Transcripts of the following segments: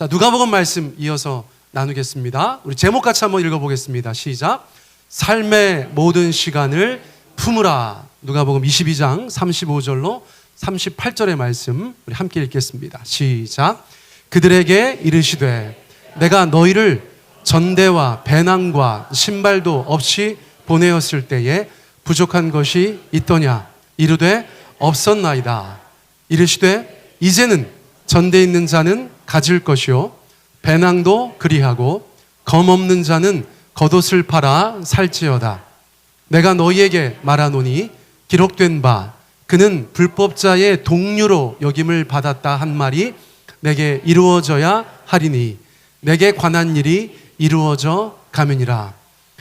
자, 누가복음 말씀 이어서 나누겠습니다. 우리 제목 같이 한번 읽어보겠습니다. 시작. 삶의 모든 시간을 품으라. 누가복음 22장 35절로 38절의 말씀 우리 함께 읽겠습니다. 시작. 그들에게 이르시되 내가 너희를 전대와 배낭과 신발도 없이 보내었을 때에 부족한 것이 있더냐. 이르되 없었나이다. 이르시되 이제는 전대 있는 자는 가질 것이요 배낭도 그리하고 검 없는 자는 겉옷을 팔아 살지어다. 내가 너희에게 말하노니 기록된 바 그는 불법자의 동류로 여김을 받았다 한 말이 내게 이루어져야 하리니 내게 관한 일이 이루어져 가면이라.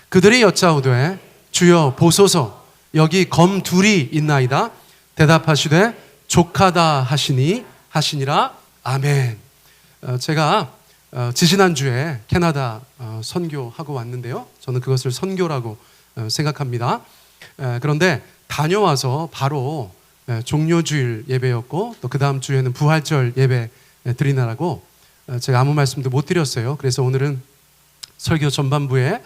그들이 여짜오되 주여 보소서 여기 검 둘이 있나이다. 대답하시되 족하다 하시니라. 아멘. 제가 지지난주에 캐나다 선교하고 왔는데요. 저는 그것을 선교라고 생각합니다. 그런데 다녀와서 바로 종료주일 예배였고 또 그 다음 주에는 부활절 예배 드리느라고 제가 아무 말씀도 못 드렸어요. 그래서 오늘은 설교 전반부에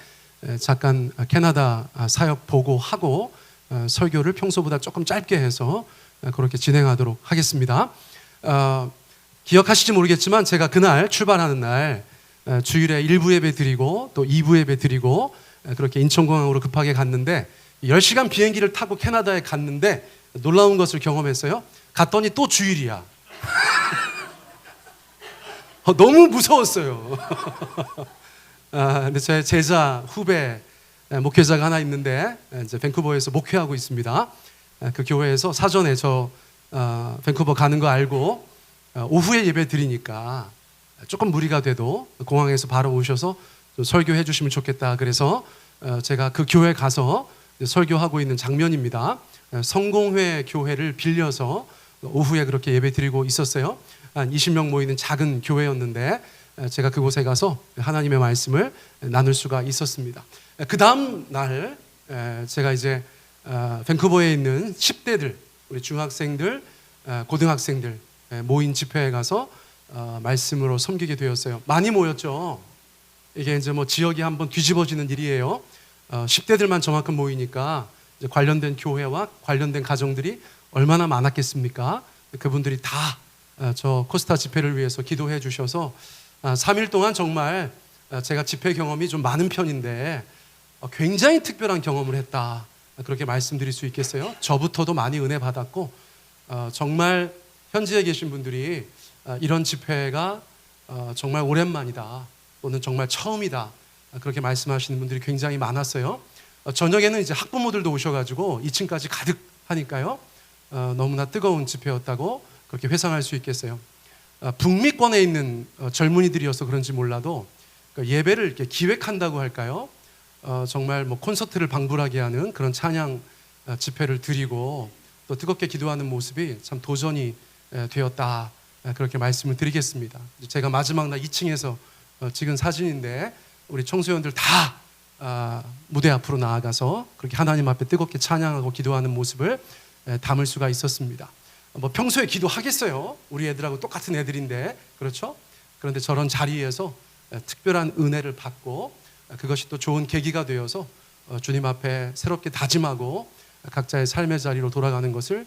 잠깐 캐나다 사역 보고하고 설교를 평소보다 조금 짧게 해서 그렇게 진행하도록 하겠습니다. 기억하실지 모르겠지만 제가 그날 출발하는 날 주일에 1부 예배 드리고 또 2부 예배 드리고 그렇게 인천공항으로 급하게 갔는데 10시간 비행기를 타고 캐나다에 갔는데 놀라운 것을 경험했어요. 갔더니 또 주일이야. 너무 무서웠어요. 근데 제 제자 후배 목회자가 하나 있는데 이제 밴쿠버에서 목회하고 있습니다. 그 교회에서 사전에 저 밴쿠버 가는 거 알고 오후에 예배 드리니까 조금 무리가 돼도 공항에서 바로 오셔서 설교해 주시면 좋겠다. 그래서 제가 그 교회 가서 설교하고 있는 장면입니다. 성공회 교회를 빌려서 오후에 그렇게 예배 드리고 있었어요. 한 20명 모이는 작은 교회였는데 제가 그곳에 가서 하나님의 말씀을 나눌 수가 있었습니다. 그 다음 날 제가 이제 밴쿠버에 있는 10대들, 우리 중학생들, 고등학생들 모인 집회에 가서 말씀으로 섬기게 되었어요. 많이 모였죠. 이게 이제 뭐 지역이 한번 뒤집어지는 일이에요. 10대들만 저만큼 모이니까 이제 관련된 교회와 관련된 가정들이 얼마나 많았겠습니까? 그분들이 다 저 코스타 집회를 위해서 기도해 주셔서 3일 동안 정말 제가 집회 경험이 좀 많은 편인데 굉장히 특별한 경험을 했다. 그렇게 말씀드릴 수 있겠어요. 저부터도 많이 은혜 받았고 정말 현지에 계신 분들이 이런 집회가 정말 오랜만이다 또는 정말 처음이다 그렇게 말씀하시는 분들이 굉장히 많았어요. 저녁에는 이제 학부모들도 오셔가지고 2층까지 가득 하니까요. 너무나 뜨거운 집회였다고 그렇게 회상할 수 있겠어요. 북미권에 있는 젊은이들이어서 그런지 몰라도 예배를 이렇게 기획한다고 할까요? 정말 뭐 콘서트를 방불하게 하는 그런 찬양 집회를 드리고 또 뜨겁게 기도하는 모습이 참 도전이 되었다. 그렇게 말씀을 드리겠습니다. 제가 마지막 날 2층에서 찍은 사진인데 우리 청소년들 다 무대 앞으로 나아가서 그렇게 하나님 앞에 뜨겁게 찬양하고 기도하는 모습을 담을 수가 있었습니다. 뭐 평소에 기도하겠어요. 우리 애들하고 똑같은 애들인데 그렇죠? 그런데 저런 자리에서 특별한 은혜를 받고 그것이 또 좋은 계기가 되어서 주님 앞에 새롭게 다짐하고 각자의 삶의 자리로 돌아가는 것을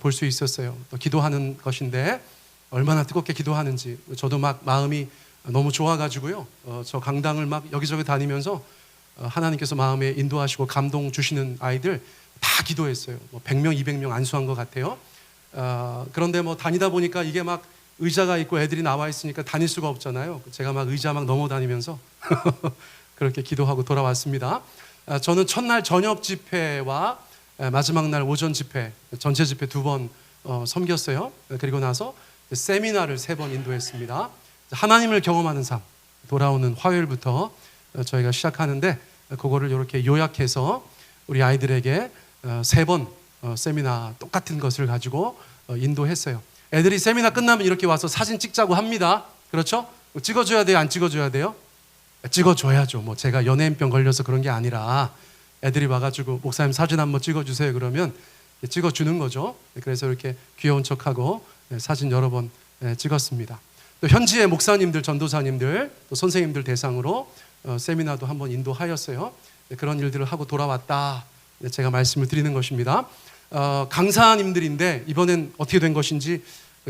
볼 수 있었어요. 또 기도하는 것인데 얼마나 뜨겁게 기도하는지 저도 막 마음이 너무 좋아가지고요. 저 강당을 막 여기저기 다니면서 하나님께서 마음에 인도하시고 감동 주시는 아이들 다 기도했어요. 뭐 100명, 200명 안수한 것 같아요. 그런데 뭐 다니다 보니까 이게 막 의자가 있고 애들이 나와 있으니까 다닐 수가 없잖아요. 제가 막 의자 막 넘어다니면서 그렇게 기도하고 돌아왔습니다. 저는 첫날 저녁 집회와 마지막 날 오전 집회, 전체 집회 2번 섬겼어요. 그리고 나서 세미나를 3번 인도했습니다. 하나님을 경험하는 삶, 돌아오는 화요일부터 저희가 시작하는데 그거를 이렇게 요약해서 우리 아이들에게 3번 세미나 똑같은 것을 가지고 인도했어요. 애들이 세미나 끝나면 이렇게 와서 사진 찍자고 합니다. 그렇죠? 찍어줘야 돼요? 안 찍어줘야 돼요? 찍어줘야죠. 뭐 제가 연예인병 걸려서 그런 게 아니라 애들이 와가지고 목사님 사진 한번 찍어주세요 그러면 찍어주는 거죠. 그래서 이렇게 귀여운 척하고 사진 여러 번 찍었습니다. 또 현지의 목사님들, 전도사님들, 또 선생님들 대상으로 세미나도 한번 인도하였어요. 그런 일들을 하고 돌아왔다. 제가 말씀을 드리는 것입니다. 강사님들인데 이번엔 어떻게 된 것인지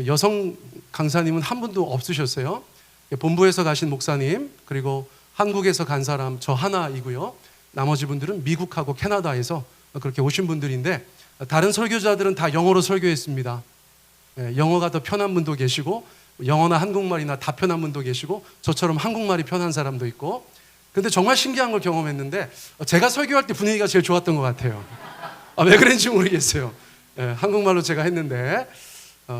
여성 강사님은 한 분도 없으셨어요. 본부에서 가신 목사님, 그리고 한국에서 간 사람 저 하나이고요. 나머지 분들은 미국하고 캐나다에서 그렇게 오신 분들인데 다른 설교자들은 다 영어로 설교했습니다. 영어가 더 편한 분도 계시고 영어나 한국말이나 다 편한 분도 계시고 저처럼 한국말이 편한 사람도 있고. 근데 정말 신기한 걸 경험했는데 제가 설교할 때 분위기가 제일 좋았던 것 같아요. 왜 그런지 모르겠어요. 한국말로 제가 했는데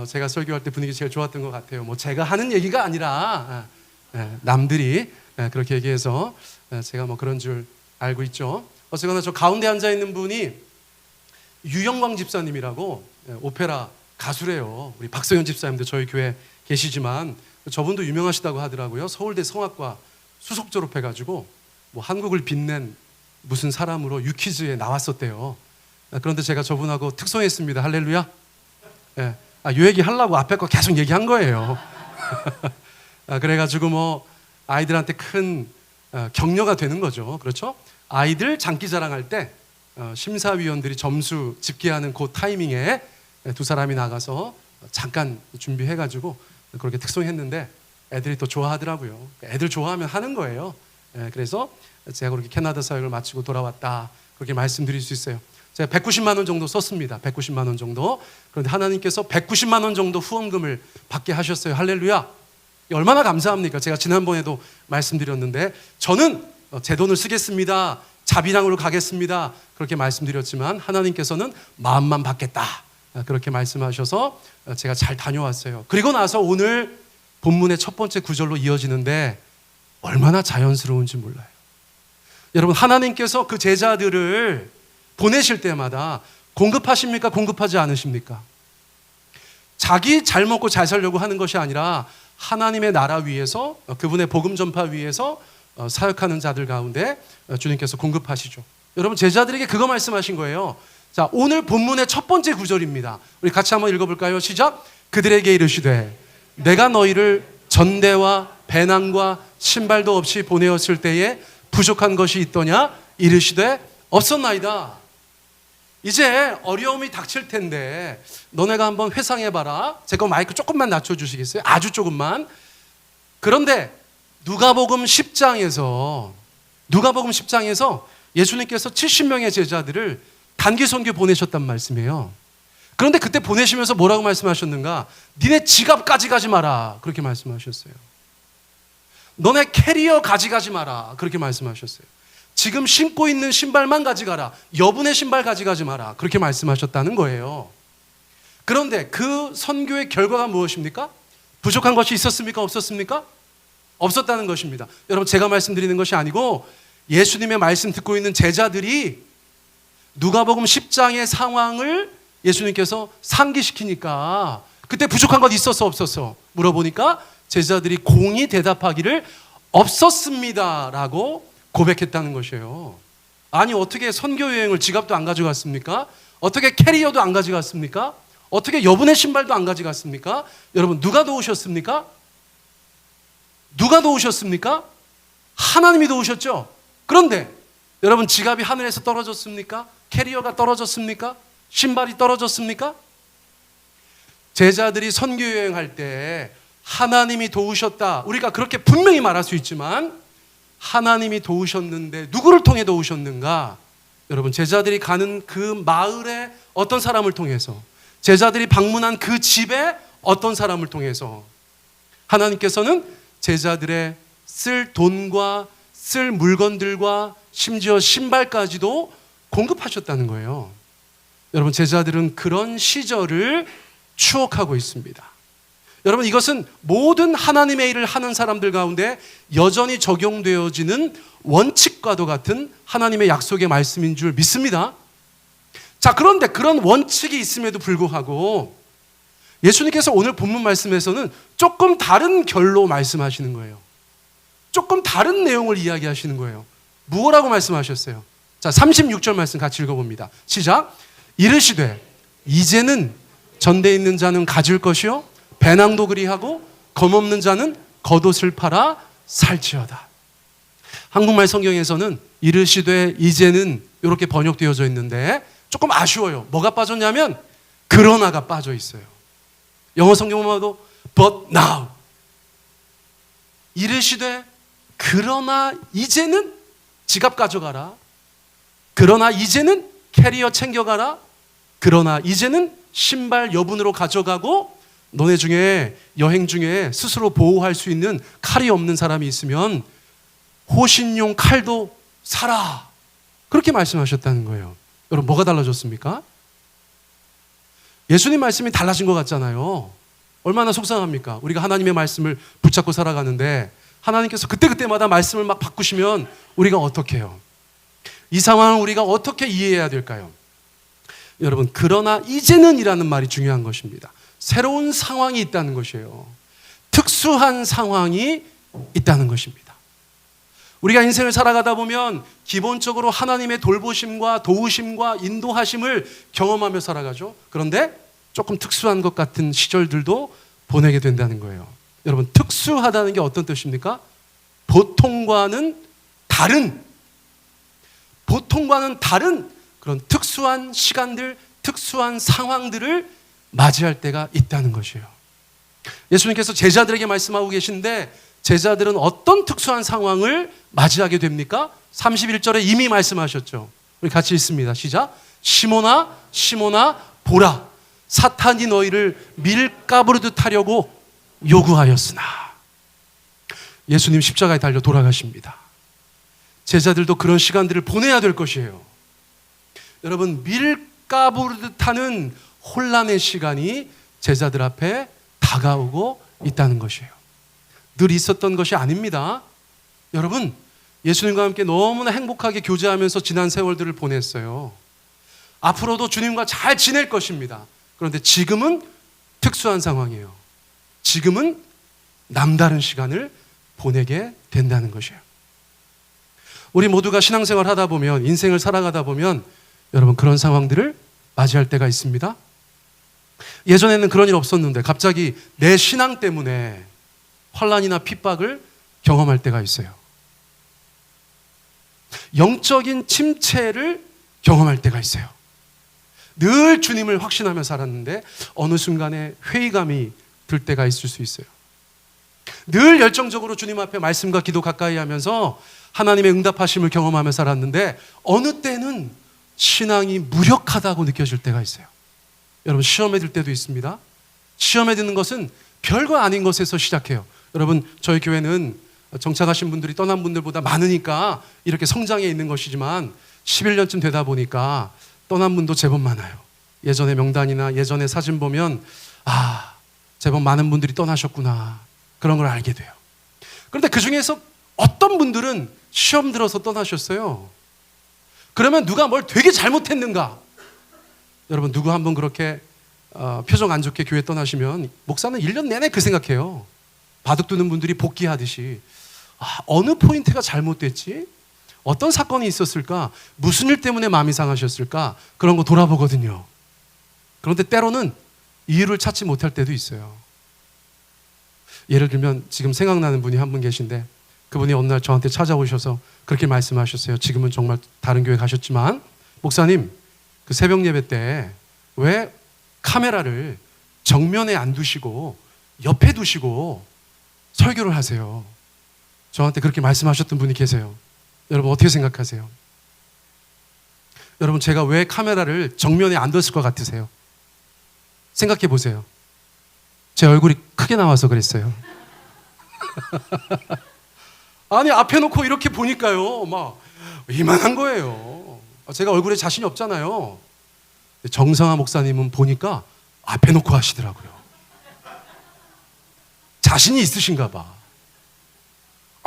제가 설교할 때 분위기 제일 좋았던 것 같아요. 뭐 제가 하는 얘기가 아니라 남들이 그렇게 얘기해서 제가 뭐 그런 줄 알고 있죠. 어쨌거나 저 가운데 앉아 있는 분이 유영광 집사님이라고 오페라 가수래요. 우리 박서연 집사님도 저희 교회 계시지만 저분도 유명하시다고 하더라고요. 서울대 성악과 수석 졸업해가지고 뭐 한국을 빛낸 무슨 사람으로 유퀴즈에 나왔었대요. 그런데 제가 저분하고 특송했습니다. 할렐루야. 요 얘기 하려고 앞에 거 계속 얘기한 거예요. 그래가지고 뭐 아이들한테 큰 격려가 되는 거죠. 그렇죠? 아이들 장기자랑할 때 심사위원들이 점수 집계하는 그 타이밍에 두 사람이 나가서 잠깐 준비해가지고 그렇게 특송했는데 애들이 또 좋아하더라고요. 애들 좋아하면 하는 거예요. 그래서 제가 그렇게 캐나다 사역을 마치고 돌아왔다. 그렇게 말씀드릴 수 있어요. 제가 190만 원 정도 썼습니다. 190만 원 정도. 그런데 하나님께서 190만 원 정도 후원금을 받게 하셨어요. 할렐루야. 얼마나 감사합니까? 제가 지난번에도 말씀드렸는데 저는 제 돈을 쓰겠습니다. 자비랑으로 가겠습니다. 그렇게 말씀드렸지만 하나님께서는 마음만 받겠다. 그렇게 말씀하셔서 제가 잘 다녀왔어요. 그리고 나서 오늘 본문의 첫 번째 구절로 이어지는데 얼마나 자연스러운지 몰라요. 여러분, 하나님께서 그 제자들을 보내실 때마다 공급하십니까? 공급하지 않으십니까? 자기 잘 먹고 잘 살려고 하는 것이 아니라 하나님의 나라 위에서, 그분의 복음 전파 위에서 사역하는 자들 가운데 주님께서 공급하시죠. 여러분, 제자들에게 그거 말씀하신 거예요. 자, 오늘 본문의 첫 번째 구절입니다. 우리 같이 한번 읽어볼까요? 시작. 그들에게 이르시되 내가 너희를 전대와 배낭과 신발도 없이 보내었을 때에 부족한 것이 있더냐? 이르시되 없었나이다. 이제 어려움이 닥칠 텐데 너네가 한번 회상해봐라. 제가 마이크 조금만 낮춰주시겠어요? 아주 조금만. 그런데 누가복음 10장에서 예수님께서 70명의 제자들을 단기 선교 보내셨단 말씀이에요. 그런데 그때 보내시면서 뭐라고 말씀하셨는가? 니네 지갑 가져가지 마라. 그렇게 말씀하셨어요. 너네 캐리어 가져가지 마라. 그렇게 말씀하셨어요. 지금 신고 있는 신발만 가져가라. 여분의 신발 가져가지 마라. 그렇게 말씀하셨다는 거예요. 그런데 그 선교의 결과가 무엇입니까? 부족한 것이 있었습니까? 없었습니까? 없었다는 것입니다. 여러분, 제가 말씀드리는 것이 아니고 예수님의 말씀 듣고 있는 제자들이 누가복음 10장의 상황을 예수님께서 상기시키니까 그때 부족한 것 있었어 없었어 물어보니까 제자들이 공히 대답하기를 없었습니다라고 고백했다는 것이에요. 아니, 어떻게 선교 여행을 지갑도 안 가져갔습니까? 어떻게 캐리어도 안 가져갔습니까? 어떻게 여분의 신발도 안 가져갔습니까? 여러분, 누가 도우셨습니까? 누가 도우셨습니까? 하나님이 도우셨죠. 그런데 여러분, 지갑이 하늘에서 떨어졌습니까? 캐리어가 떨어졌습니까? 신발이 떨어졌습니까? 제자들이 선교 여행할 때 하나님이 도우셨다, 우리가 그렇게 분명히 말할 수 있지만 하나님이 도우셨는데 누구를 통해 도우셨는가? 여러분, 제자들이 가는 그 마을에 어떤 사람을 통해서, 제자들이 방문한 그 집에 어떤 사람을 통해서 하나님께서는 제자들의 쓸 돈과 쓸 물건들과 심지어 신발까지도 공급하셨다는 거예요. 여러분, 제자들은 그런 시절을 추억하고 있습니다. 여러분, 이것은 모든 하나님의 일을 하는 사람들 가운데 여전히 적용되어지는 원칙과도 같은 하나님의 약속의 말씀인 줄 믿습니다. 자, 그런데 그런 원칙이 있음에도 불구하고 예수님께서 오늘 본문 말씀에서는 조금 다른 결로 말씀하시는 거예요. 조금 다른 내용을 이야기하시는 거예요. 무엇라고 말씀하셨어요? 자, 36절 말씀 같이 읽어봅니다. 시작. 이르시되 이제는 전대 있는 자는 가질 것이요 배낭도 그리하고 검없는 자는 겉옷을 팔아 살지어다. 한국말 성경에서는 이르시되 이제는 이렇게 번역되어져 있는데 조금 아쉬워요. 뭐가 빠졌냐면 그러나가 빠져 있어요. 영어 성경을 봐도 but now. 이르시되 그러나 이제는 지갑 가져가라. 그러나 이제는 캐리어 챙겨가라. 그러나 이제는 신발 여분으로 가져가고 너네 중에 여행 중에 스스로 보호할 수 있는 칼이 없는 사람이 있으면 호신용 칼도 사라. 그렇게 말씀하셨다는 거예요. 여러분 뭐가 달라졌습니까? 예수님 말씀이 달라진 것 같잖아요. 얼마나 속상합니까? 우리가 하나님의 말씀을 붙잡고 살아가는데 하나님께서 그때그때마다 말씀을 막 바꾸시면 우리가 어떻게 해요? 이 상황을 우리가 어떻게 이해해야 될까요? 여러분 그러나 이제는 이라는 말이 중요한 것입니다. 새로운 상황이 있다는 것이에요. 특수한 상황이 있다는 것입니다. 우리가 인생을 살아가다 보면 기본적으로 하나님의 돌보심과 도우심과 인도하심을 경험하며 살아가죠. 그런데 조금 특수한 것 같은 시절들도 보내게 된다는 거예요. 여러분 특수하다는 게 어떤 뜻입니까? 보통과는 다른 그런 특수한 시간들, 특수한 상황들을 맞이할 때가 있다는 것이에요. 예수님께서 제자들에게 말씀하고 계신데 제자들은 어떤 특수한 상황을 맞이하게 됩니까? 31절에 이미 말씀하셨죠. 우리 같이 읽습니다. 시작. 시몬아 시몬아 보라 사탄이 너희를 밀가부르듯 하려고 요구하였으나. 예수님 십자가에 달려 돌아가십니다. 제자들도 그런 시간들을 보내야 될 것이에요. 여러분 밀가부르듯 하는 혼란의 시간이 제자들 앞에 다가오고 있다는 것이에요. 늘 있었던 것이 아닙니다. 여러분 예수님과 함께 너무나 행복하게 교제하면서 지난 세월들을 보냈어요. 앞으로도 주님과 잘 지낼 것입니다. 그런데 지금은 특수한 상황이에요. 지금은 남다른 시간을 보내게 된다는 것이에요. 우리 모두가 신앙생활 하다 보면 인생을 살아가다 보면 여러분 그런 상황들을 맞이할 때가 있습니다. 예전에는 그런 일 없었는데 갑자기 내 신앙 때문에 환난이나 핍박을 경험할 때가 있어요. 영적인 침체를 경험할 때가 있어요. 늘 주님을 확신하며 살았는데 어느 순간에 회의감이 들 때가 있을 수 있어요. 늘 열정적으로 주님 앞에 말씀과 기도 가까이 하면서 하나님의 응답하심을 경험하며 살았는데 어느 때는 신앙이 무력하다고 느껴질 때가 있어요. 여러분 시험에 들 때도 있습니다. 시험에 드는 것은 별거 아닌 것에서 시작해요. 여러분 저희 교회는 정착하신 분들이 떠난 분들보다 많으니까 이렇게 성장해 있는 것이지만 11년쯤 되다 보니까 떠난 분도 제법 많아요. 예전의 명단이나 예전의 사진 보면 제법 많은 분들이 떠나셨구나 그런 걸 알게 돼요. 그런데 그 중에서 어떤 분들은 시험 들어서 떠나셨어요. 그러면 누가 뭘 되게 잘못했는가? 여러분 누구 한 분 그렇게 표정 안 좋게 교회 떠나시면 목사는 1년 내내 그 생각해요. 바둑 두는 분들이 복귀하듯이 어느 포인트가 잘못됐지? 어떤 사건이 있었을까? 무슨 일 때문에 마음이 상하셨을까? 그런 거 돌아보거든요. 그런데 때로는 이유를 찾지 못할 때도 있어요. 예를 들면 지금 생각나는 분이 한 분 계신데 그분이 어느 날 저한테 찾아오셔서 그렇게 말씀하셨어요. 지금은 정말 다른 교회 가셨지만 목사님 그 새벽 예배 때 왜 카메라를 정면에 안 두시고 옆에 두시고 설교를 하세요? 저한테 그렇게 말씀하셨던 분이 계세요. 여러분 어떻게 생각하세요? 여러분 제가 왜 카메라를 정면에 안 뒀을 것 같으세요? 생각해 보세요. 제 얼굴이 크게 나와서 그랬어요. 아니 앞에 놓고 이렇게 보니까요 막 이만한 거예요. 제가 얼굴에 자신이 없잖아요. 정상화 목사님은 보니까 앞에 놓고 하시더라고요. 자신이 있으신가 봐.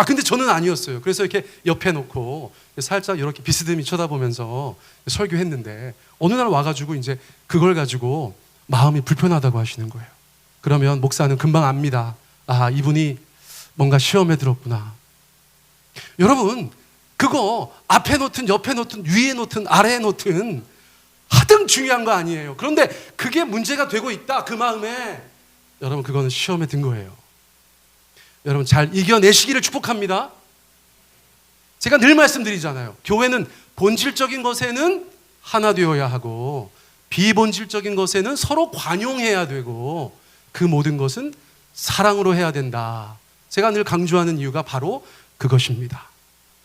근데 저는 아니었어요. 그래서 이렇게 옆에 놓고 살짝 이렇게 비스듬히 쳐다보면서 설교했는데 어느 날 와가지고 이제 그걸 가지고 마음이 불편하다고 하시는 거예요. 그러면 목사는 금방 압니다. 이분이 뭔가 시험에 들었구나. 여러분 그거 앞에 놓든 옆에 놓든 위에 놓든 아래에 놓든 하등 중요한 거 아니에요. 그런데 그게 문제가 되고 있다 그 마음에 여러분 그거는 시험에 든 거예요. 여러분 잘 이겨내시기를 축복합니다. 제가 늘 말씀드리잖아요. 교회는 본질적인 것에는 하나 되어야 하고 비본질적인 것에는 서로 관용해야 되고 그 모든 것은 사랑으로 해야 된다. 제가 늘 강조하는 이유가 바로 그것입니다.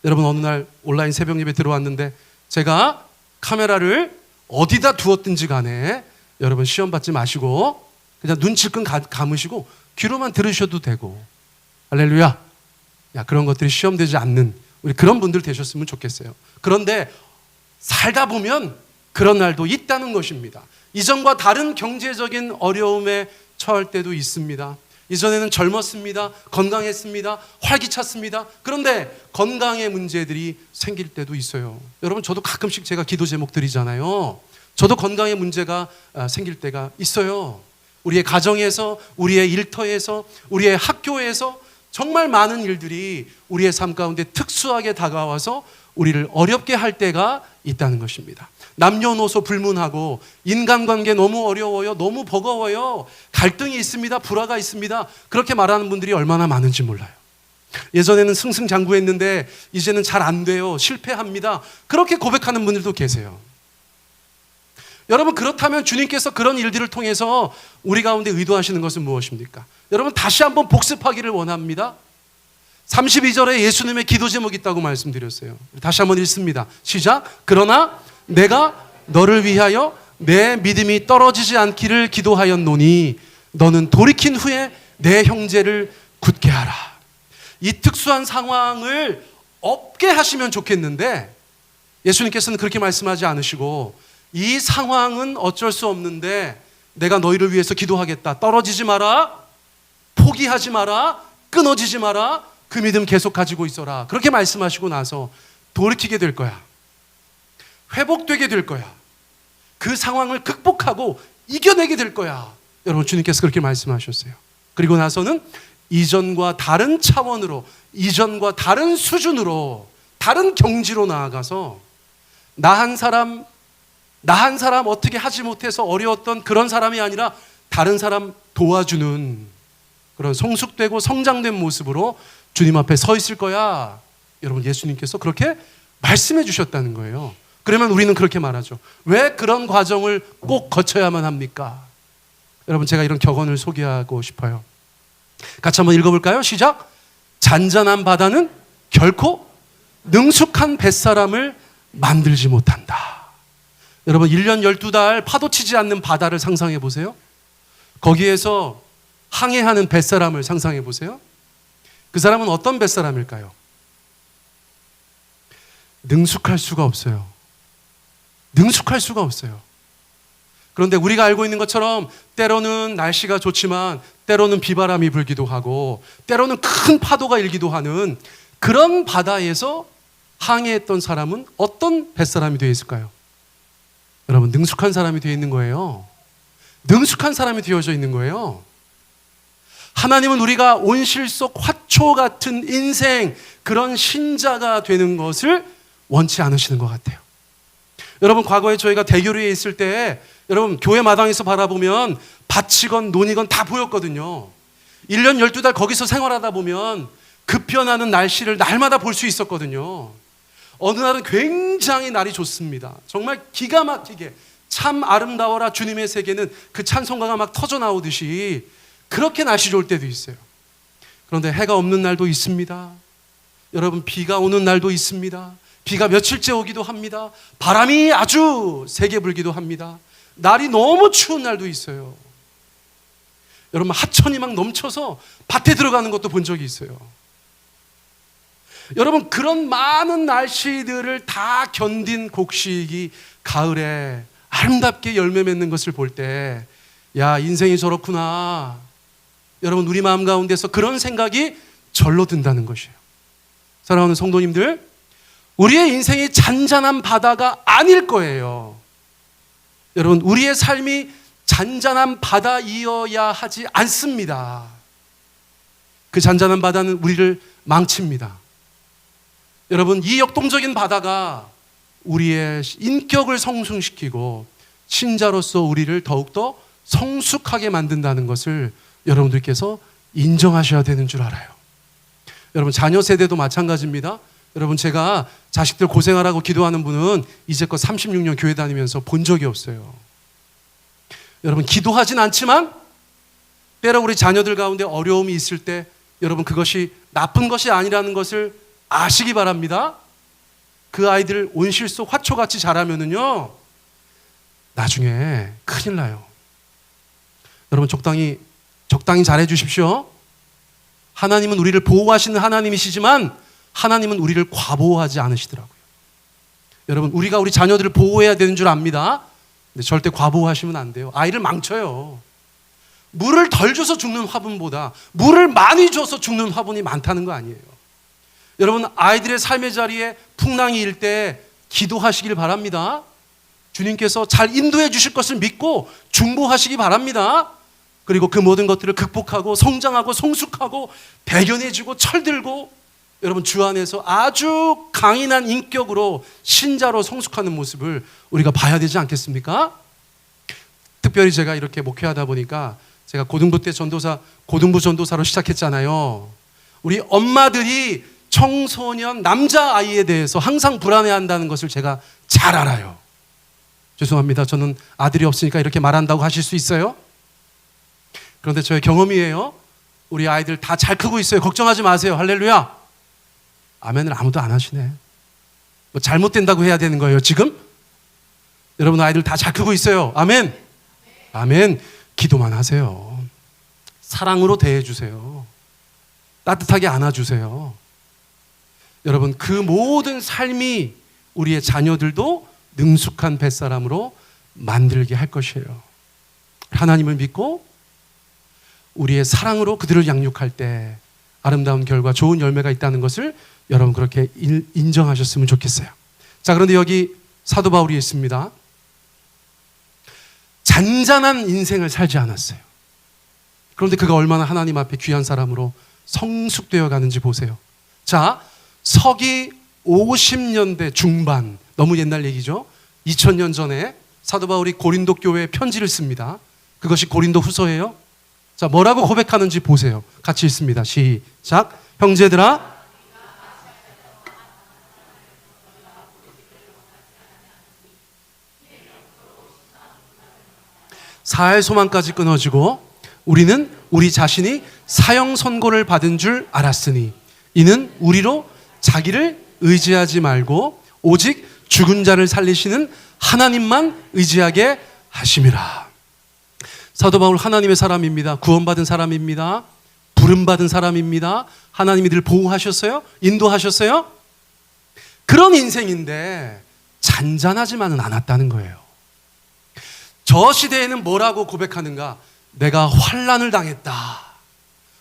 여러분 어느 날 온라인 새벽 예배 들어왔는데 제가 카메라를 어디다 두었든지 간에 여러분 시험 받지 마시고 그냥 눈 질끈 감으시고 귀로만 들으셔도 되고 할렐루야. 야, 그런 것들이 시험되지 않는 우리 그런 분들 되셨으면 좋겠어요. 그런데 살다 보면 그런 날도 있다는 것입니다. 이전과 다른 경제적인 어려움에 처할 때도 있습니다. 이전에는 젊었습니다. 건강했습니다. 활기찼습니다. 그런데 건강의 문제들이 생길 때도 있어요. 여러분 저도 가끔씩 제가 기도 제목 드리잖아요. 저도 건강의 문제가 생길 때가 있어요. 우리의 가정에서, 우리의 일터에서, 우리의 학교에서 정말 많은 일들이 우리의 삶 가운데 특수하게 다가와서 우리를 어렵게 할 때가 있다는 것입니다. 남녀노소 불문하고 인간관계 너무 어려워요. 너무 버거워요. 갈등이 있습니다. 불화가 있습니다. 그렇게 말하는 분들이 얼마나 많은지 몰라요. 예전에는 승승장구했는데 이제는 잘 안 돼요. 실패합니다. 그렇게 고백하는 분들도 계세요. 여러분 그렇다면 주님께서 그런 일들을 통해서 우리 가운데 의도하시는 것은 무엇입니까? 여러분 다시 한번 복습하기를 원합니다. 32절에 예수님의 기도 제목이 있다고 말씀드렸어요. 다시 한번 읽습니다. 시작. 그러나 내가 너를 위하여 내 믿음이 떨어지지 않기를 기도하였노니 너는 돌이킨 후에 내 형제를 굳게 하라. 이 특수한 상황을 없게 하시면 좋겠는데 예수님께서는 그렇게 말씀하지 않으시고 이 상황은 어쩔 수 없는데 내가 너희를 위해서 기도하겠다. 떨어지지 마라. 포기하지 마라. 끊어지지 마라. 그 믿음 계속 가지고 있어라. 그렇게 말씀하시고 나서 돌이키게 될 거야. 회복되게 될 거야. 그 상황을 극복하고 이겨내게 될 거야. 여러분 주님께서 그렇게 말씀하셨어요. 그리고 나서는 이전과 다른 차원으로, 이전과 다른 수준으로, 다른 경지로 나아가서 나 한 사람 어떻게 하지 못해서 어려웠던 그런 사람이 아니라 다른 사람 도와주는 그런 성숙되고 성장된 모습으로 주님 앞에 서 있을 거야. 여러분 예수님께서 그렇게 말씀해 주셨다는 거예요. 그러면 우리는 그렇게 말하죠. 왜 그런 과정을 꼭 거쳐야만 합니까? 여러분 제가 이런 격언을 소개하고 싶어요. 같이 한번 읽어볼까요? 시작. 잔잔한 바다는 결코 능숙한 뱃사람을 만들지 못한다. 여러분 1년 12달 파도치지 않는 바다를 상상해 보세요. 거기에서 항해하는 뱃사람을 상상해 보세요. 그 사람은 어떤 뱃사람일까요? 능숙할 수가 없어요. 능숙할 수가 없어요. 그런데 우리가 알고 있는 것처럼 때로는 날씨가 좋지만 때로는 비바람이 불기도 하고 때로는 큰 파도가 일기도 하는 그런 바다에서 항해했던 사람은 어떤 뱃사람이 되어 있을까요? 여러분 능숙한 사람이 되어 있는 거예요. 능숙한 사람이 되어져 있는 거예요. 하나님은 우리가 온실 속 화초 같은 인생, 그런 신자가 되는 것을 원치 않으시는 것 같아요. 여러분 과거에 저희가 대교리에 있을 때 여러분 교회 마당에서 바라보면 밭이건 논이건 다 보였거든요. 1년 12달 거기서 생활하다 보면 급변하는 날씨를 날마다 볼 수 있었거든요. 어느 날은 굉장히 날이 좋습니다. 정말 기가 막히게 참 아름다워라 주님의 세계는 그 찬송가가 막 터져 나오듯이 그렇게 날씨 좋을 때도 있어요. 그런데 해가 없는 날도 있습니다. 여러분 비가 오는 날도 있습니다. 비가 며칠째 오기도 합니다. 바람이 아주 세게 불기도 합니다. 날이 너무 추운 날도 있어요. 여러분 하천이 막 넘쳐서 밭에 들어가는 것도 본 적이 있어요. 여러분 그런 많은 날씨들을 다 견딘 곡식이 가을에 아름답게 열매 맺는 것을 볼 때 야 인생이 저렇구나. 여러분 우리 마음 가운데서 그런 생각이 절로 든다는 것이에요. 사랑하는 성도님들, 우리의 인생이 잔잔한 바다가 아닐 거예요. 여러분 우리의 삶이 잔잔한 바다이어야 하지 않습니다. 그 잔잔한 바다는 우리를 망칩니다. 여러분 이 역동적인 바다가 우리의 인격을 성숙시키고 신자로서 우리를 더욱더 성숙하게 만든다는 것을 여러분들께서 인정하셔야 되는 줄 알아요. 여러분 자녀 세대도 마찬가지입니다. 여러분 제가 자식들 고생하라고 기도하는 분은 이제껏 36년 교회 다니면서 본 적이 없어요. 여러분 기도하진 않지만 때로 우리 자녀들 가운데 어려움이 있을 때 여러분 그것이 나쁜 것이 아니라는 것을 아시기 바랍니다. 그 아이들 온실 속 화초같이 자라면은요 나중에 큰일 나요. 여러분 적당히 잘해 주십시오. 하나님은 우리를 보호하시는 하나님이시지만 하나님은 우리를 과보호하지 않으시더라고요. 여러분 우리가 우리 자녀들을 보호해야 되는 줄 압니다. 근데 절대 과보호하시면 안 돼요. 아이를 망쳐요. 물을 덜 줘서 죽는 화분보다 물을 많이 줘서 죽는 화분이 많다는 거 아니에요. 여러분 아이들의 삶의 자리에 풍랑이 일 때 기도하시길 바랍니다. 주님께서 잘 인도해 주실 것을 믿고 중보하시기 바랍니다. 그리고 그 모든 것들을 극복하고 성장하고 성숙하고 대견해지고 철들고 여러분 주 안에서 아주 강인한 인격으로 신자로 성숙하는 모습을 우리가 봐야 되지 않겠습니까? 특별히 제가 이렇게 목회하다 보니까 제가 고등부 때 고등부 전도사로 시작했잖아요. 우리 엄마들이 청소년 남자아이에 대해서 항상 불안해한다는 것을 제가 잘 알아요. 죄송합니다. 저는 아들이 없으니까 이렇게 말한다고 하실 수 있어요? 그런데 저의 경험이에요. 우리 아이들 다 잘 크고 있어요. 걱정하지 마세요. 할렐루야. 아멘을 아무도 안 하시네. 뭐 잘못된다고 해야 되는 거예요 지금? 여러분 아이들 다 잘 크고 있어요. 아멘. 아멘. 기도만 하세요. 사랑으로 대해주세요. 따뜻하게 안아주세요. 여러분 그 모든 삶이 우리의 자녀들도 능숙한 뱃사람으로 만들게 할 것이에요. 하나님을 믿고 우리의 사랑으로 그들을 양육할 때 아름다운 결과 좋은 열매가 있다는 것을 여러분 그렇게 인정하셨으면 좋겠어요. 자, 그런데 여기 사도 바울이 있습니다. 잔잔한 인생을 살지 않았어요. 그런데 그가 얼마나 하나님 앞에 귀한 사람으로 성숙되어 가는지 보세요. 자, 서기 50년대 중반, 너무 옛날 얘기죠. 2000년 전에 사도 바울이 고린도 교회에 편지를 씁니다. 그것이 고린도 후서예요. 자, 뭐라고 고백하는지 보세요. 같이 읽습니다. 시작. 형제들아, 사할 소망까지 끊어지고 우리는 우리 자신이 사형 선고를 받은 줄 알았으니 이는 우리로 자기를 의지하지 말고 오직 죽은 자를 살리시는 하나님만 의지하게 하심이라. 사도 바울 하나님의 사람입니다. 구원받은 사람입니다. 부름받은 사람입니다. 하나님이 늘 보호하셨어요? 인도하셨어요? 그런 인생인데 잔잔하지만은 않았다는 거예요. 저 시대에는 뭐라고 고백하는가? 내가 환난을 당했다.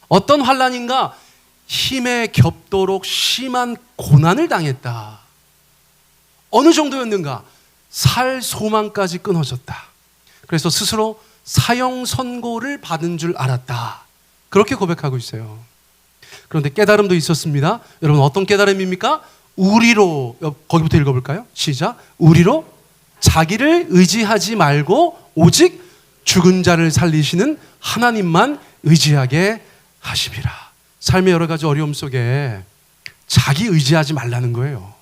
어떤 환난인가? 힘에 겹도록 심한 고난을 당했다. 어느 정도였는가? 살 소망까지 끊어졌다. 그래서 스스로 사형 선고를 받은 줄 알았다. 그렇게 고백하고 있어요. 그런데 깨달음도 있었습니다. 여러분 어떤 깨달음입니까? 우리로, 거기부터 읽어볼까요? 시작. 우리로 자기를 의지하지 말고 오직 죽은 자를 살리시는 하나님만 의지하게 하심이라. 삶의 여러 가지 어려움 속에 자기 의지하지 말라는 거예요.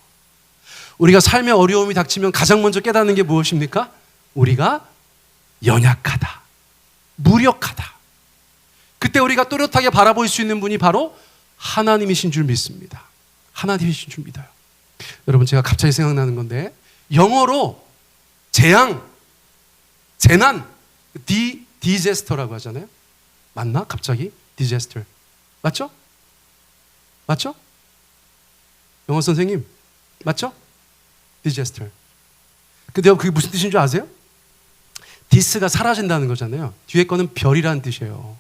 우리가 삶의 어려움이 닥치면 가장 먼저 깨닫는 게 무엇입니까? 우리가 연약하다, 무력하다. 그때 우리가 또렷하게 바라볼 수 있는 분이 바로 하나님이신 줄 믿습니다. 하나님이신 줄 믿어요. 여러분 제가 갑자기 생각나는 건데 영어로 재앙, 재난, 디제스터라고 하잖아요. 맞나? 갑자기? 디제스터. 맞죠? 맞죠? 영어 선생님 맞죠? 디제스터. 근데 그게 무슨 뜻인 줄 아세요? 디스가 사라진다는 거잖아요. 뒤에 거는 별이라는 뜻이에요.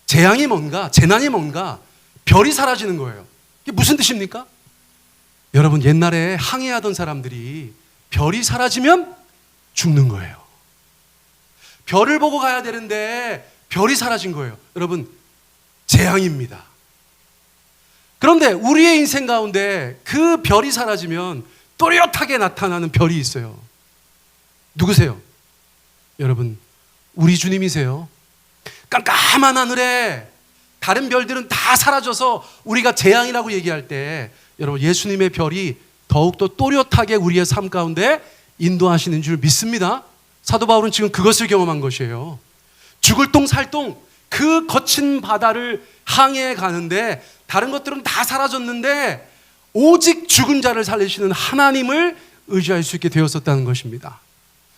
재앙이 뭔가, 재난이 뭔가, 별이 사라지는 거예요. 이게 무슨 뜻입니까? 여러분 옛날에 항해하던 사람들이 별이 사라지면 죽는 거예요. 별을 보고 가야 되는데 별이 사라진 거예요. 여러분 재앙입니다. 그런데 우리의 인생 가운데 그 별이 사라지면 또렷하게 나타나는 별이 있어요. 누구세요? 여러분 우리 주님이세요. 깜깜한 하늘에 다른 별들은 다 사라져서 우리가 재앙이라고 얘기할 때 여러분 예수님의 별이 더욱더 또렷하게 우리의 삶 가운데 인도하시는 줄 믿습니다. 사도 바울은 지금 그것을 경험한 것이에요. 죽을 똥 살 똥 그 거친 바다를 항해해 가는데 다른 것들은 다 사라졌는데 오직 죽은 자를 살리시는 하나님을 의지할 수 있게 되었었다는 것입니다.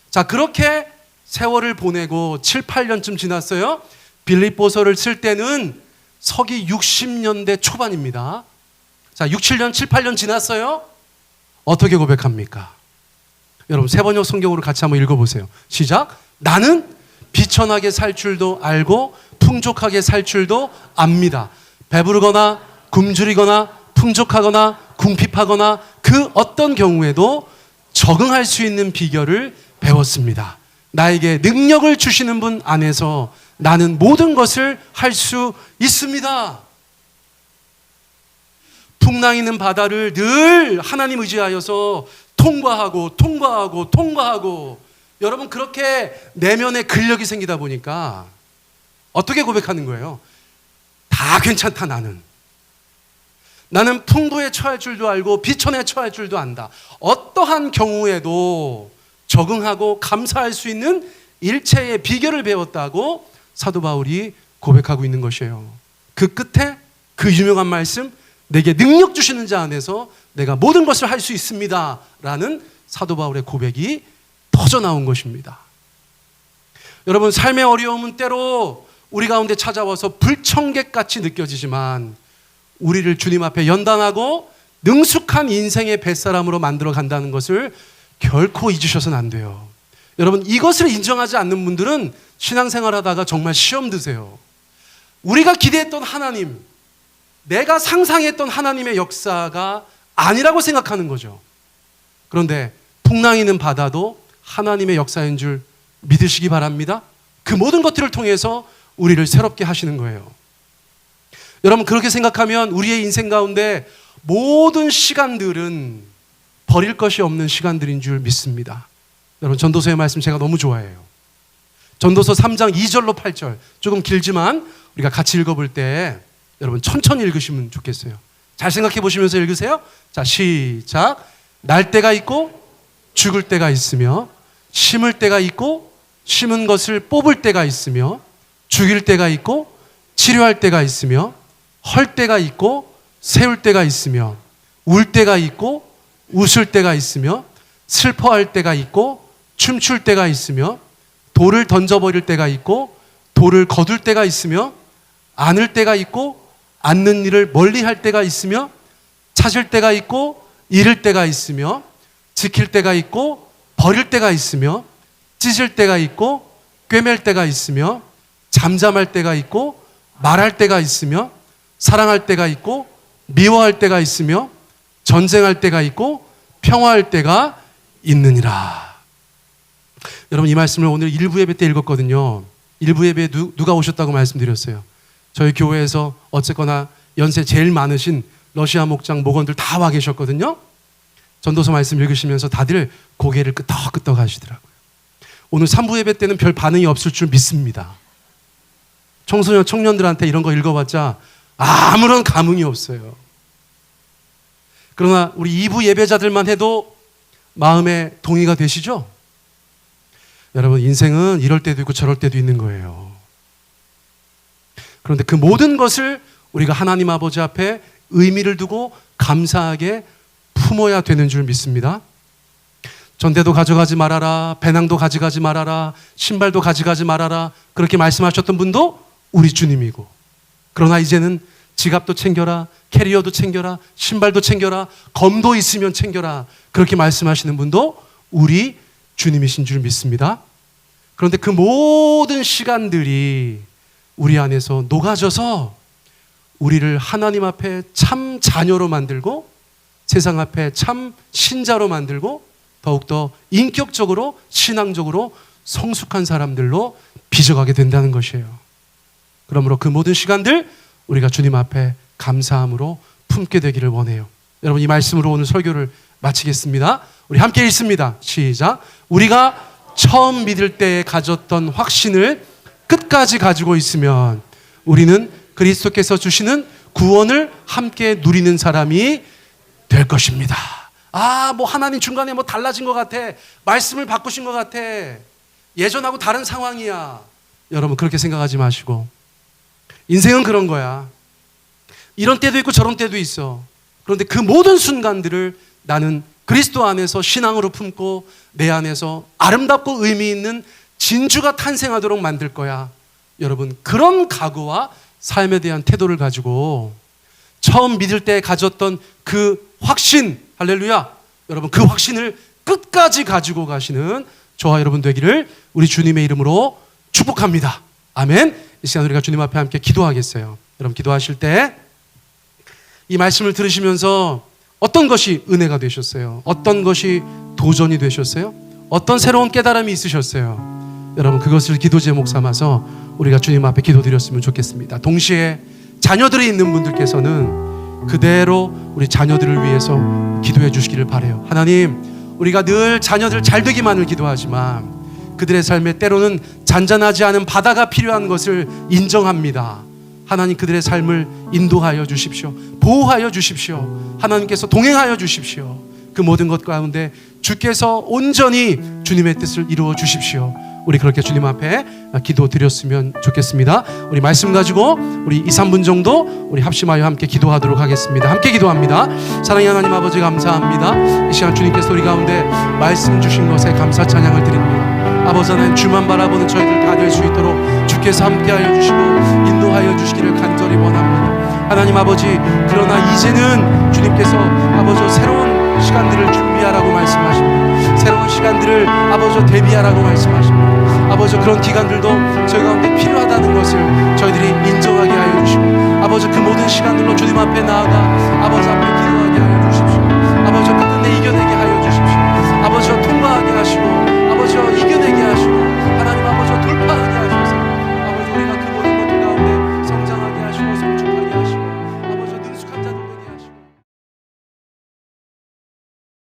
자, 그렇게 세월을 보내고 7, 8년쯤 지났어요. 빌립보서를 쓸 때는 서기 60년대 초반입니다. 자, 6, 7년, 7, 8년 지났어요. 어떻게 고백합니까? 여러분 세번역 성경으로 같이 한번 읽어보세요. 시작. 나는 비천하게 살 줄도 알고 풍족하게 살 줄도 압니다. 배부르거나 굶주리거나 풍족하거나 궁핍하거나 그 어떤 경우에도 적응할 수 있는 비결을 배웠습니다. 나에게 능력을 주시는 분 안에서 나는 모든 것을 할 수 있습니다. 풍랑이는 바다를 늘 하나님 의지하여서 통과하고 여러분 그렇게 내면에 근력이 생기다 보니까 어떻게 고백하는 거예요? 다 괜찮다 나는 풍부에 처할 줄도 알고 비천에 처할 줄도 안다. 어떠한 경우에도 적응하고 감사할 수 있는 일체의 비결을 배웠다고 사도 바울이 고백하고 있는 것이에요. 그 끝에 그 유명한 말씀, 내게 능력 주시는 자 안에서 내가 모든 것을 할 수 있습니다 라는 사도 바울의 고백이 터져나온 것입니다. 여러분 삶의 어려움은 때로 우리 가운데 찾아와서 불청객같이 느껴지지만 우리를 주님 앞에 연단하고 능숙한 인생의 뱃사람으로 만들어 간다는 것을 결코 잊으셔서는 안 돼요. 여러분 이것을 인정하지 않는 분들은 신앙생활 하다가 정말 시험 드세요. 우리가 기대했던 하나님, 내가 상상했던 하나님의 역사가 아니라고 생각하는 거죠. 그런데 풍랑이는 바다도 하나님의 역사인 줄 믿으시기 바랍니다. 그 모든 것들을 통해서 우리를 새롭게 하시는 거예요. 여러분 그렇게 생각하면 우리의 인생 가운데 모든 시간들은 버릴 것이 없는 시간들인 줄 믿습니다. 여러분 전도서의 말씀 제가 너무 좋아해요. 전도서 3장 2절로 8절 조금 길지만 우리가 같이 읽어볼 때 여러분 천천히 읽으시면 좋겠어요. 잘 생각해 보시면서 읽으세요. 자, 시작. 날 때가 있고 죽을 때가 있으며 심을 때가 있고 심은 것을 뽑을 때가 있으며 죽일 때가 있고 치료할 때가 있으며 헐 때가 있고 세울 때가 있으며 울 때가 있고 웃을 때가 있으며 슬퍼할 때가 있고 춤출 때가 있으며 돌을 던져버릴 때가 있고 돌을 거둘 때가 있으며 안을 때가 있고 앉는 일을 멀리할 때가 있으며 찾을 때가 있고 잃을 때가 있으며 지킬 때가 있고 버릴 때가 있으며 찢을 때가 있고 꿰맬 때가 있으며 잠잠할 때가 있고 말할 때가 있으며 사랑할 때가 있고 미워할 때가 있으며 전쟁할 때가 있고 평화할 때가 있느니라. 여러분 이 말씀을 오늘 일부 예배 때 읽었거든요. 일부 예배에 누가 오셨다고 말씀드렸어요. 저희 교회에서 어쨌거나 연세 제일 많으신 러시아 목장 목원들 다 와 계셨거든요. 전도서 말씀 읽으시면서 다들 고개를 끄덕끄덕 하시더라고요. 오늘 3부 예배 때는 별 반응이 없을 줄 믿습니다. 청소년 청년들한테 이런 거 읽어봤자 아무런 감흥이 없어요. 그러나 우리 2부 예배자들만 해도 마음에 동의가 되시죠? 여러분 인생은 이럴 때도 있고 저럴 때도 있는 거예요. 그런데 그 모든 것을 우리가 하나님 아버지 앞에 의미를 두고 감사하게 품어야 되는 줄 믿습니다. 전대도 가져가지 말아라, 배낭도 가져가지 말아라, 신발도 가져가지 말아라 그렇게 말씀하셨던 분도 우리 주님이고, 그러나 이제는 지갑도 챙겨라, 캐리어도 챙겨라, 신발도 챙겨라, 검도 있으면 챙겨라 그렇게 말씀하시는 분도 우리 주님이신 줄 믿습니다. 그런데 그 모든 시간들이 우리 안에서 녹아져서 우리를 하나님 앞에 참 자녀로 만들고 세상 앞에 참 신자로 만들고 더욱더 인격적으로 신앙적으로 성숙한 사람들로 빚어가게 된다는 것이에요. 그러므로 그 모든 시간들 우리가 주님 앞에 감사함으로 품게 되기를 원해요. 여러분 이 말씀으로 오늘 설교를 마치겠습니다. 우리 함께 읽습니다. 시작. 우리가 처음 믿을 때에 가졌던 확신을 끝까지 가지고 있으면 우리는 그리스도께서 주시는 구원을 함께 누리는 사람이 될 것입니다. 뭐 하나님 중간에 뭐 달라진 것 같아. 말씀을 바꾸신 것 같아. 예전하고 다른 상황이야. 여러분 그렇게 생각하지 마시고, 인생은 그런 거야. 이런 때도 있고 저런 때도 있어. 그런데 그 모든 순간들을 나는 그리스도 안에서 신앙으로 품고 내 안에서 아름답고 의미 있는 진주가 탄생하도록 만들 거야. 여러분 그런 각오와 삶에 대한 태도를 가지고 처음 믿을 때 가졌던 그 확신, 할렐루야, 여러분 그 확신을 끝까지 가지고 가시는 저와 여러분 되기를 우리 주님의 이름으로 축복합니다. 아멘. 이 시간 우리가 주님 앞에 함께 기도하겠어요. 여러분 기도하실 때 이 말씀을 들으시면서 어떤 것이 은혜가 되셨어요? 어떤 것이 도전이 되셨어요? 어떤 새로운 깨달음이 있으셨어요? 여러분 그것을 기도 제목 삼아서 우리가 주님 앞에 기도드렸으면 좋겠습니다. 동시에 자녀들이 있는 분들께서는 그대로 우리 자녀들을 위해서 기도해 주시기를 바라요. 하나님, 우리가 늘 자녀들 잘 되기만을 기도하지만 그들의 삶에 때로는 잔잔하지 않은 바다가 필요한 것을 인정합니다. 하나님 그들의 삶을 인도하여 주십시오. 보호하여 주십시오. 하나님께서 동행하여 주십시오. 그 모든 것 가운데 주께서 온전히 주님의 뜻을 이루어 주십시오. 우리 그렇게 주님 앞에 기도 드렸으면 좋겠습니다. 우리 말씀 가지고 우리 2, 3분 정도 우리 합심하여 함께 기도하도록 하겠습니다. 함께 기도합니다. 사랑의 하나님 아버지 감사합니다. 이 시간 주님께서 우리 가운데 말씀 주신 것에 감사 찬양을 드립니다. 아버지 하나님, 주만 바라보는 저희들 다 될 수 있도록 주께서 함께하여 주시고 인도하여 주시기를 간절히 원합니다. 하나님 아버지, 그러나 이제는 주님께서 아버지 새로운 시간들을 준비하라고 말씀하십니다. 새로운 시간들을 아버지 대비하라고 말씀하십니다. 아버지 그런 기간들도 저희 가운데 필요하다는 것을 저희들이 인정하게 하여 주시고 아버지 그 모든 시간들로 주님 앞에 나아가 아버지 앞에 기도하게 하여 주시고